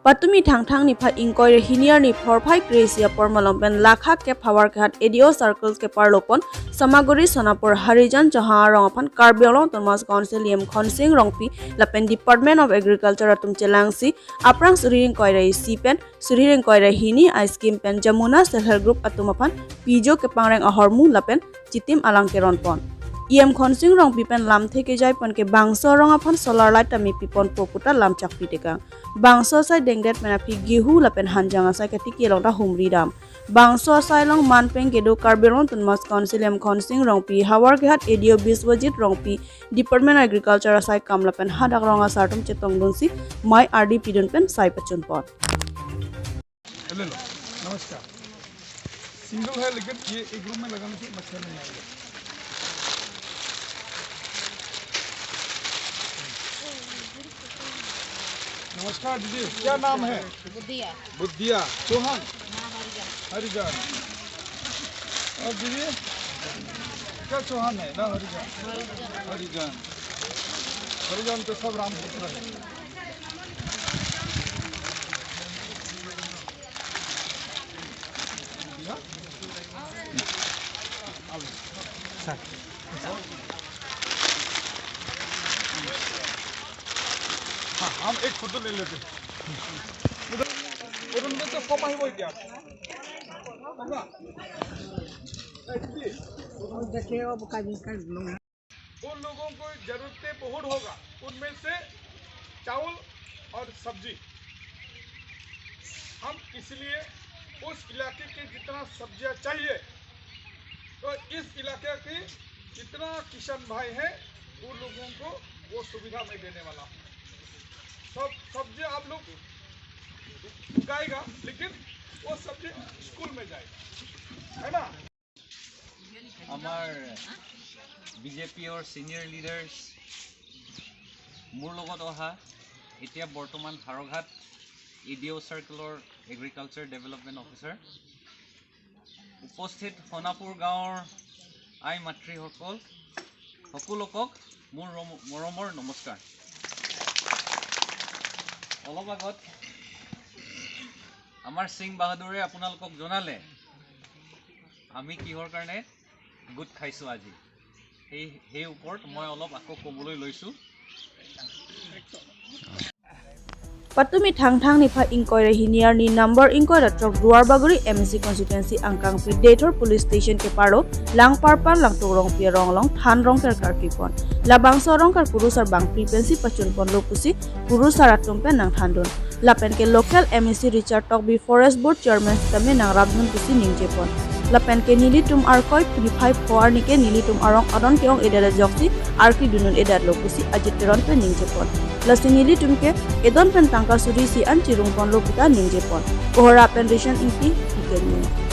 Patumi thang ni phat inquiry hiniar ni phorphai Gracia Pormalompen lakha ke power khat ADO circles ke parlopon Samaguri Sonapur Harijan Jaha Rongapan Karbi Thomas Council Yem Khonsing Rongpi Lapen Department of Agriculture atum chelangsi aprang suri inquiry sipen suri inquiry hini ice cream pen Jamuna Self Help Group atumapan pijo ke pangreng ahormu lapen chitim alang keron pon Iem khonsing rong pipen lam theke jai pon ke bangso rong apon solar light ami pipon poputa lam chak piteka bangso sai dengdet mena pi gihu lapen hanjanga sai ke tiki long ta humri dam bangso sai long manpeng ke do karberon tun mas council iem khonsing rong pi hawar ke hat edio biswajit rong pi department agriculture sai kam lapen hadak ronga sartum chetong donsi mai rd pidon pen sai pachun pot hello नमस्कार single है लेकिन ये एक room में लगाने से मच्छर नहीं आएगा नमस्कार दीदी क्या नाम है बुद्धिया चौहान हरिजान और दीदी क्या चौहान है ना हरिजान हरिजान तो सब रामपुत्र है हाँ हम एक फोटो ले लेते उधर तो फॉर्म ही वही क्या उन लोगों को जरूरतें बहुत होगा उनमें से चावल और सब्जी हम इसलिए उस इलाके के जितना सब्जियां चाहिए तो इस इलाके के जितना किसान भाई हैं उन लोगों को वो सुविधा मैं देने वाला हूँ सब सब्जी आप लोग उगाएगा लेकिन वो सब्जी स्कूल में जाएगा है ना हमार बीजेपी और सीनियर लीडर्स मोर लगत अहा इतिया बर्तमान हारघाट एडीओ सर्कलर एग्रिकालचार डेभेलपमेंट ऑफिसर उपस्थित सोनापुर गाँवर आई मातृসকল সকলোকক মোৰ মৰমৰ নমস্কাৰ অলপ আগত আমাৰ সিং বাহাদুৰে আপোনালোকক জনালে আমি কিহৰ কাৰণে গোট খাইছো আজি এই ওপৰত মই অলপ আকৌ ক'বলৈ লৈছো Patumi thang ni phat inquiry hiniar ni number inquiry trok duar baguri MSC constituency angkang pi Dator police station ke paro lang parpan lang to rong pi rong long than rong ter kar pon labang sorong kar purusar bang frequency pachun pon lokusi purusar atum pen nang thandon lapen ke local MSC Richard Tok bi forest board chairman tame nang rabdun pusi ningje pon lapen ke nili tum arkoi 35 4 ni ke nili tum arong adon keong edara joksi arki dunun edar lokusi ajiteron pen ningje pon lasing nili tum ke edon pen tangka suri si an chirung pon lokita ningje pon kohora pen ration inti ikeni